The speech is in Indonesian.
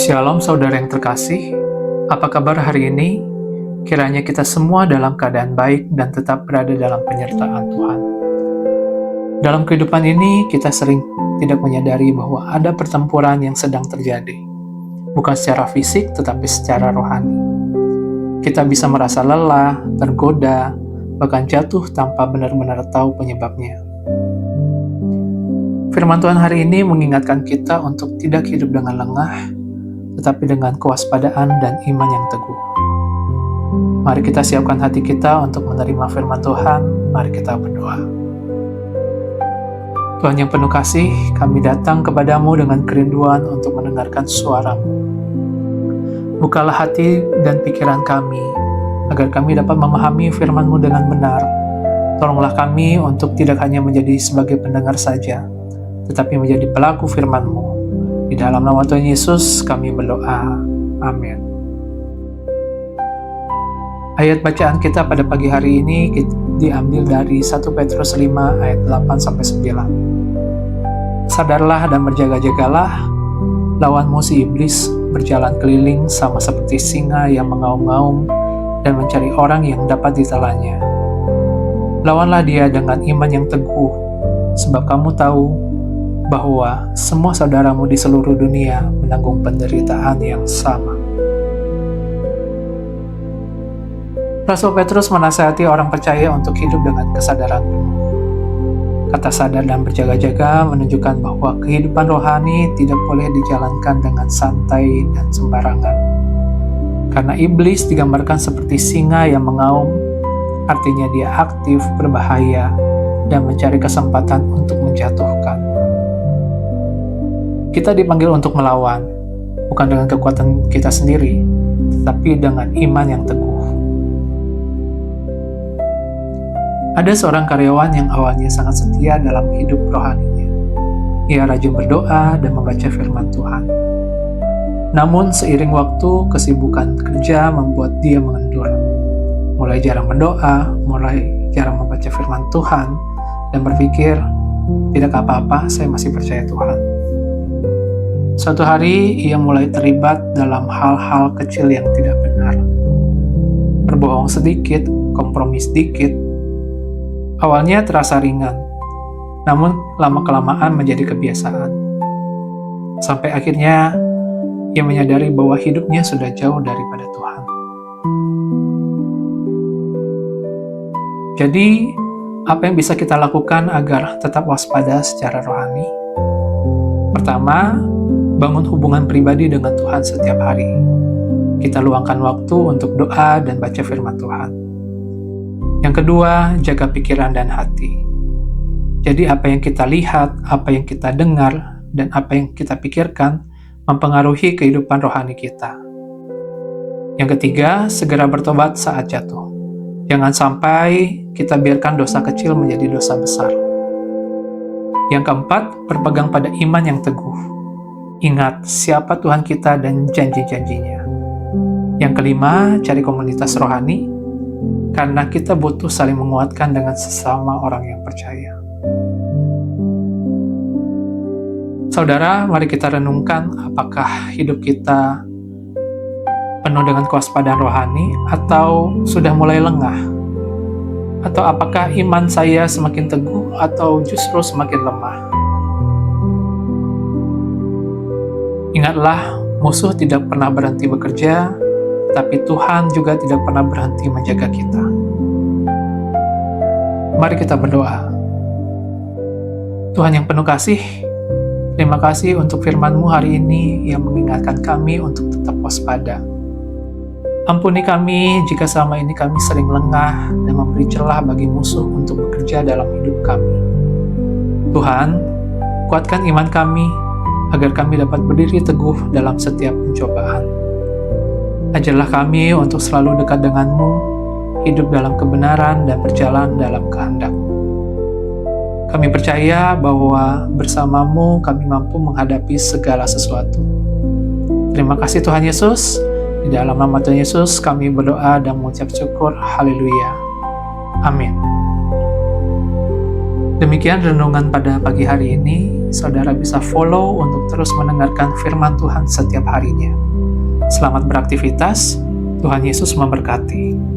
Shalom saudara yang terkasih, apa kabar hari ini? Kiranya kita semua dalam keadaan baik dan tetap berada dalam penyertaan Tuhan. Dalam kehidupan ini, kita sering tidak menyadari bahwa ada pertempuran yang sedang terjadi. Bukan secara fisik, tetapi secara rohani. Kita bisa merasa lelah, tergoda, bahkan jatuh tanpa benar-benar tahu penyebabnya. Firman Tuhan hari ini mengingatkan kita untuk tidak hidup dengan lengah, tetapi dengan kewaspadaan dan iman yang teguh. Mari kita siapkan hati kita untuk menerima firman Tuhan. Mari kita berdoa. Tuhan yang penuh kasih, kami datang kepadamu dengan kerinduan untuk mendengarkan suara-Mu. Bukalah hati dan pikiran kami, agar kami dapat memahami firman-Mu dengan benar. Tolonglah kami untuk tidak hanya menjadi sebagai pendengar saja, tetapi menjadi pelaku firman-Mu. Di dalam nama Tuhan Yesus kami berdoa. Amin. Ayat bacaan kita pada pagi hari ini diambil dari 1 Petrus 5 ayat 8-9. Sadarlah dan berjaga-jagalah, lawan musuh iblis berjalan keliling sama seperti singa yang mengaum-ngaum dan mencari orang yang dapat ditelannya. Lawanlah dia dengan iman yang teguh, sebab kamu tahu bahwa semua saudaramu di seluruh dunia menanggung penderitaan yang sama. Rasul Petrus menasihati orang percaya untuk hidup dengan kesadaran penuh. Kata sadar dan berjaga-jaga menunjukkan bahwa kehidupan rohani tidak boleh dijalankan dengan santai dan sembarangan. Karena iblis digambarkan seperti singa yang mengaum, artinya dia aktif, berbahaya, dan mencari kesempatan untuk menjatuhkan. Kita dipanggil untuk melawan, bukan dengan kekuatan kita sendiri, tetapi dengan iman yang teguh. Ada seorang karyawan yang awalnya sangat setia dalam hidup rohaninya. Ia rajin berdoa dan membaca firman Tuhan. Namun seiring waktu, kesibukan kerja membuat dia mengendur. Mulai jarang berdoa, mulai jarang membaca firman Tuhan, dan berpikir, tidak apa-apa, saya masih percaya Tuhan. Suatu hari, ia mulai terlibat dalam hal-hal kecil yang tidak benar. Berbohong sedikit, kompromi sedikit. Awalnya terasa ringan, namun lama-kelamaan menjadi kebiasaan. Sampai akhirnya, ia menyadari bahwa hidupnya sudah jauh daripada Tuhan. Jadi, apa yang bisa kita lakukan agar tetap waspada secara rohani? Pertama, bangun hubungan pribadi dengan Tuhan setiap hari. Kita luangkan waktu untuk doa dan baca firman Tuhan. Yang kedua, jaga pikiran dan hati. Jadi apa yang kita lihat, apa yang kita dengar, dan apa yang kita pikirkan mempengaruhi kehidupan rohani kita. Yang ketiga, segera bertobat saat jatuh. Jangan sampai kita biarkan dosa kecil menjadi dosa besar. Yang keempat, berpegang pada iman yang teguh. Ingat siapa Tuhan kita dan janji-janjinya. Yang kelima, cari komunitas rohani, karena kita butuh saling menguatkan dengan sesama orang yang percaya. Saudara, mari kita renungkan apakah hidup kita penuh dengan kewaspadaan rohani atau sudah mulai lengah? Atau apakah iman saya semakin teguh atau justru semakin lemah? Ingatlah, musuh tidak pernah berhenti bekerja, tapi Tuhan juga tidak pernah berhenti menjaga kita. Mari kita berdoa. Tuhan yang penuh kasih, terima kasih untuk firman-Mu hari ini yang mengingatkan kami untuk tetap waspada. Ampuni kami jika selama ini kami sering lengah dan memberi celah bagi musuh untuk bekerja dalam hidup kami. Tuhan, kuatkan iman kami agar kami dapat berdiri teguh dalam setiap pencobaan. Ajarlah kami untuk selalu dekat dengan-Mu, hidup dalam kebenaran dan berjalan dalam kehendak-Mu. Kami percaya bahwa bersama-Mu kami mampu menghadapi segala sesuatu. Terima kasih Tuhan Yesus. Di dalam nama Tuhan Yesus kami berdoa dan mengucap syukur. Haleluya. Amin. Demikian renungan pada pagi hari ini. saudara bisa follow untuk terus mendengarkan firman Tuhan setiap harinya. Selamat beraktivitas, Tuhan Yesus memberkati.